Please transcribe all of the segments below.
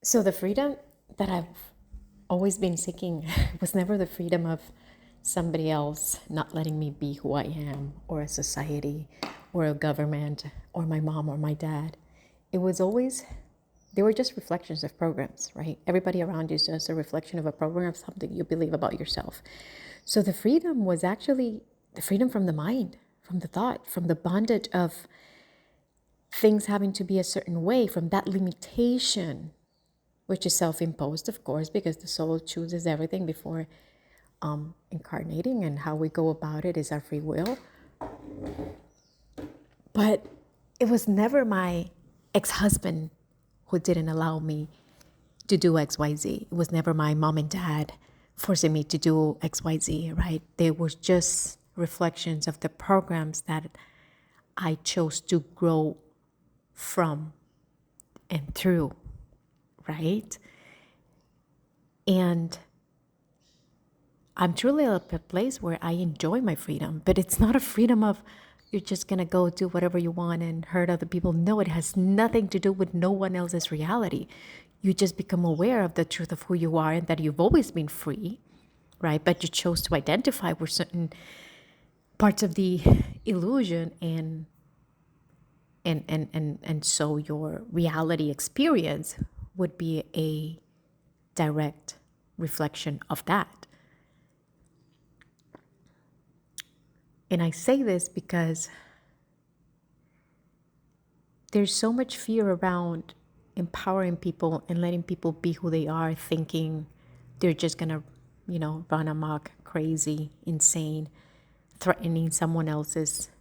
So the freedom that I've always been seeking was never the freedom of somebody else not letting me be who I am, or a society, or a government, or my mom or my dad. It was always, they were just reflections of programs, right? Everybody around you is just a reflection of a program of something you believe about yourself. So the freedom was actually the freedom from the mind, from the thought, from the bondage of things having to be a certain way, from that limitation, which is self-imposed, of course, because the soul chooses everything before incarnating, and how we go about it is our free will. But it was never my ex-husband who didn't allow me to do XYZ. It was never my mom and dad forcing me to do XYZ, right? They were just reflections of the programs that I chose to grow from and through, right? And I'm truly at a place where I enjoy my freedom, but it's not a freedom of you're just going to go do whatever you want and hurt other people. No, it has nothing to do with no one else's reality. You just become aware of the truth of who you are and that you've always been free, right? But you chose to identify with certain parts of the illusion, and so your reality experience would be a direct reflection of that. And I say this because there's so much fear around empowering people and letting people be who they are, thinking they're just going to, run amok, crazy, insane, threatening someone else's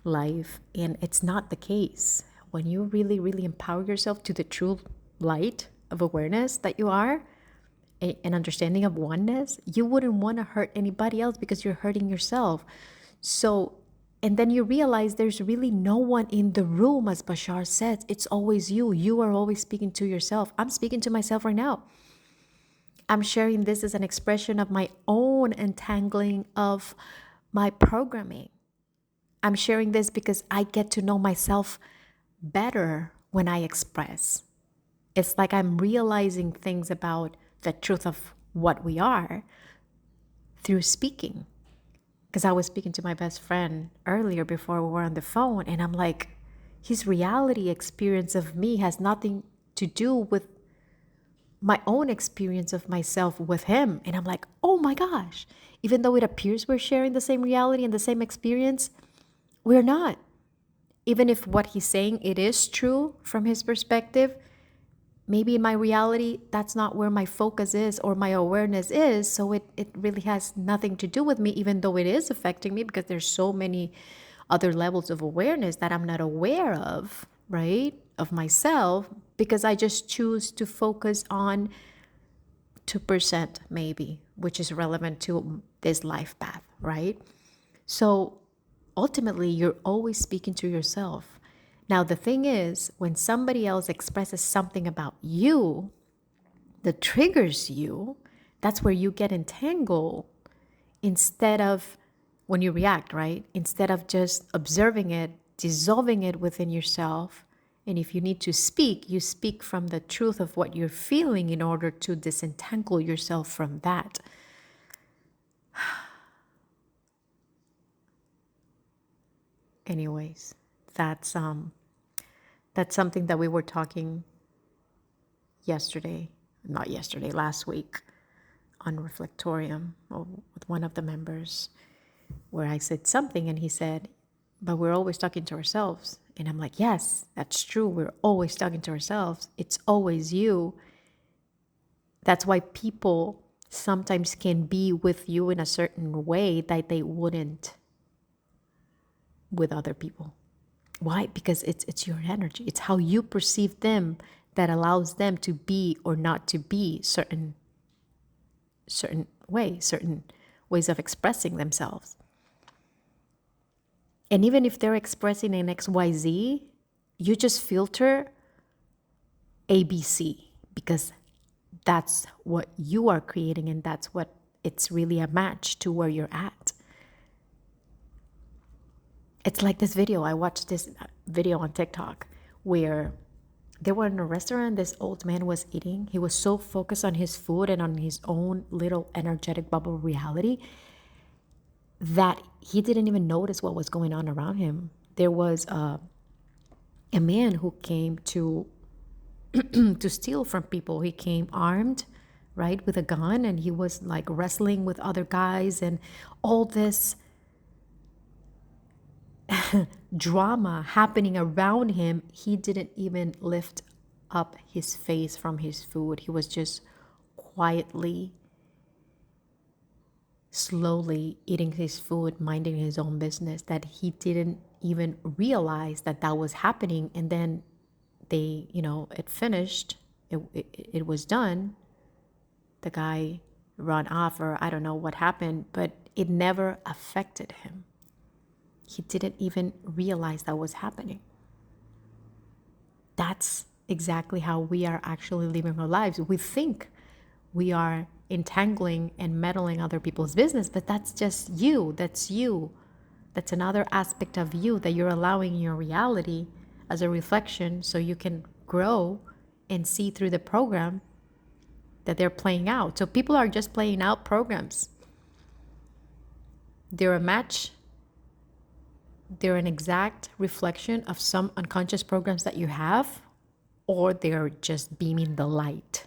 life. And it's not the case. When you really, really empower yourself to the true light of awareness that you are, an understanding of oneness, you wouldn't want to hurt anybody else because you're hurting yourself. So, and then you realize there's really no one in the room, as Bashar says. It's always you. You are always speaking to yourself. I'm speaking to myself right now. I'm sharing this as an expression of my own entangling of my programming. I'm sharing this because I get to know myself better when I express. It's like I'm realizing things about the truth of what we are through speaking. Because I was speaking to my best friend earlier before we were on the phone, and I'm like, his reality experience of me has nothing to do with my own experience of myself with him. And I'm like, oh my gosh, even though it appears we're sharing the same reality and the same experience, we're not. Even if what he's saying, it is true from his perspective, maybe in my reality, that's not where my focus is or my awareness is. So it really has nothing to do with me, even though it is affecting me, because there's so many other levels of awareness that I'm not aware of, right? Of myself, because I just choose to focus on 2% maybe, which is relevant to this life path, right? So ultimately, you're always speaking to yourself. Now, the thing is, when somebody else expresses something about you that triggers you, that's where you get entangled instead of when you react, right? Instead of just observing it, dissolving it within yourself. And if you need to speak, you speak from the truth of what you're feeling in order to disentangle yourself from that. Anyways, that's something that we were talking not yesterday, last week on Reflectorium, or with one of the members, where I said something and he said, but we're always talking to ourselves. And I'm like, yes, that's true. We're always talking to ourselves. It's always you. That's why people sometimes can be with you in a certain way that they wouldn't with other people. Why? Because it's your energy. It's how you perceive them that allows them to be or not to be certain ways of expressing themselves. And even if they're expressing an XYZ, you just filter ABC, because that's what you are creating, and that's what it's really a match to where you're at. It's like this video. I watched this video on TikTok where They were in a restaurant. This old man was eating. He was so focused on his food and on his own little energetic bubble reality that he didn't even notice what was going on around him. There was a man who came to to steal from people. He came armed, right, with a gun, and he was like wrestling with other guys and all this drama happening around him. He didn't even lift up his face from his food. He was just quietly, slowly eating his food, minding his own business, that he didn't even realize that that was happening. And then they, it finished, it was done. The guy ran off, or I don't know what happened, but it never affected him. He didn't even realize that was happening. That's exactly how we are actually living our lives. We think we are entangling and meddling other people's business, but that's just you. That's you. That's another aspect of you that you're allowing in your reality as a reflection so you can grow and see through the program that they're playing out. So people are just playing out programs. They're a match. They're an exact reflection of some unconscious programs that you have, or they're just beaming the light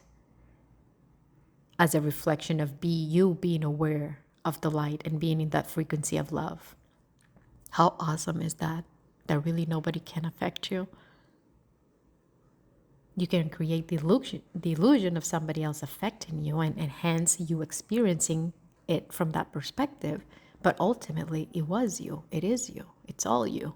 as a reflection of you being aware of the light and being in that frequency of love. How awesome is that? That really nobody can affect you. You can create the illusion of somebody else affecting you, and hence you experiencing it from that perspective. But ultimately, it was you. It is you. It's all you.